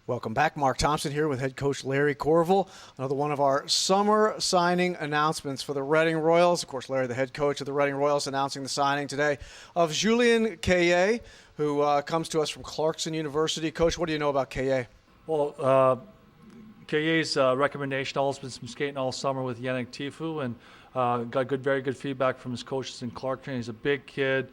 Welcome back. Mark Thompson here with head coach Larry Courville. Another one of our summer signing announcements for the Reading Royals. Of course, Larry, the head coach of the Reading Royals, announcing the signing today of Julien Cayer, who comes to us from Clarkson University. Coach, what do you know about Cayer? Well, Cayer's recommendation, also been some skating all summer with Julien Cayer, and got very good feedback from his coaches in Clarkson. He's a big kid.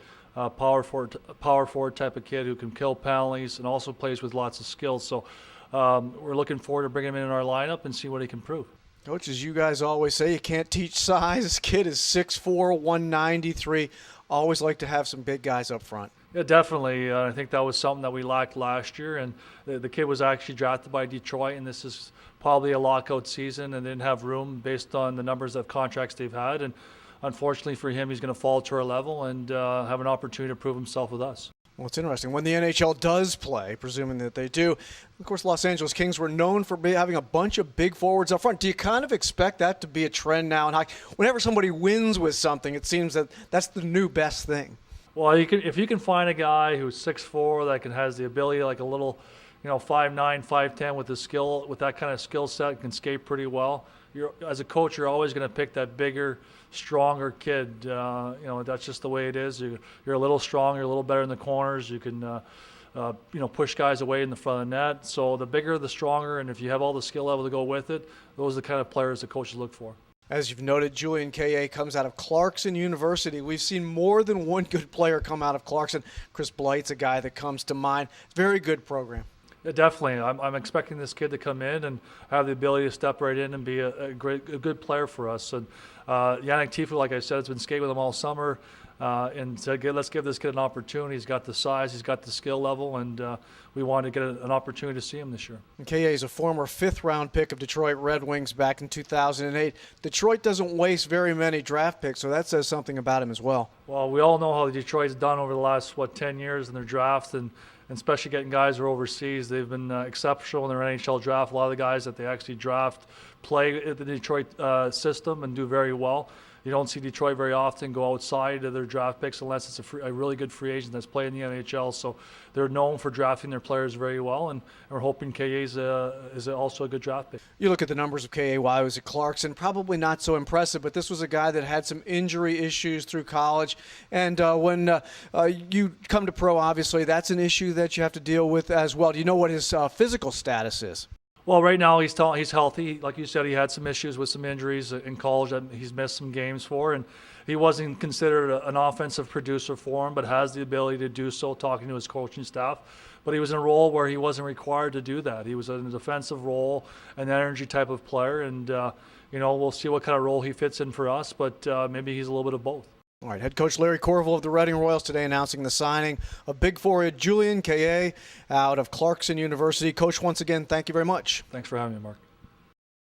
Power forward type of kid who can kill penalties and also plays with lots of skills. So we're looking forward to bringing him in our lineup and see what he can prove. Coach, as you guys always say, you can't teach size. This kid is 6'4", 193. Always like to have some big guys up front. Yeah, definitely. I think that was something that we lacked last year. And the kid was actually drafted by Detroit, and this is probably a lockout season and didn't have room based on the numbers of contracts they've had. And unfortunately for him, he's going to fall to our level and have an opportunity to prove himself with us. Well, it's interesting. When the NHL does play, presuming that they do, of course, Los Angeles Kings were known for having a bunch of big forwards up front. Do you kind of expect that to be a trend now in hockey? Whenever somebody wins with something, it seems that that's the new best thing. Well, if you can find a guy who's 6'4", that has the ability, like a little, 5'9", 5'10", with that kind of skill set, can skate pretty well. As a coach, you're always going to pick that bigger, stronger kid. That's just the way it is. You're a little stronger, a little better in the corners. You can, push guys away in the front of the net. So the bigger, the stronger, and if you have all the skill level to go with it, those are the kind of players the coaches look for. As you've noted, Julien Cayer comes out of Clarkson University. We've seen more than one good player come out of Clarkson. Chris Blight's a guy that comes to mind. Very good program. Yeah, definitely. I'm expecting this kid to come in and have the ability to step right in and be a good player for us. And Julien Cayer, like I said, has been skating with him all summer, and said, let's give this kid an opportunity. He's got the size, he's got the skill level, and we wanted to get an opportunity to see him this year. Cayer is a former fifth-round pick of Detroit Red Wings back in 2008. Detroit doesn't waste very many draft picks, so that says something about him as well. Well, we all know how Detroit's done over the last, 10 years in their drafts, and especially getting guys who are overseas. They've been exceptional in their NHL draft. A lot of the guys that they actually draft play at the Detroit system and do very well. You don't see Detroit very often go outside of their draft picks unless it's a really good free agent that's playing in the NHL. So they're known for drafting their players very well, and we're hoping Cayer is also a good draft pick. You look at the numbers of Cayer while he was at Clarkson, probably not so impressive, but this was a guy that had some injury issues through college. And when you come to pro, obviously, that's an issue that you have to deal with as well. Do you know what his physical status is? Well, right now he's healthy. Like you said, he had some issues with some injuries in college that he's missed some games for, and he wasn't considered an offensive producer for him, but has the ability to do so, talking to his coaching staff. But he was in a role where he wasn't required to do that. He was in a defensive role, an energy type of player, and we'll see what kind of role he fits in for us, but maybe he's a little bit of both. All right, head coach Larry Courville of the Reading Royals today announcing the signing of big forward Julien Cayer out of Clarkson University. Coach, once again, thank you very much. Thanks for having me, Mark.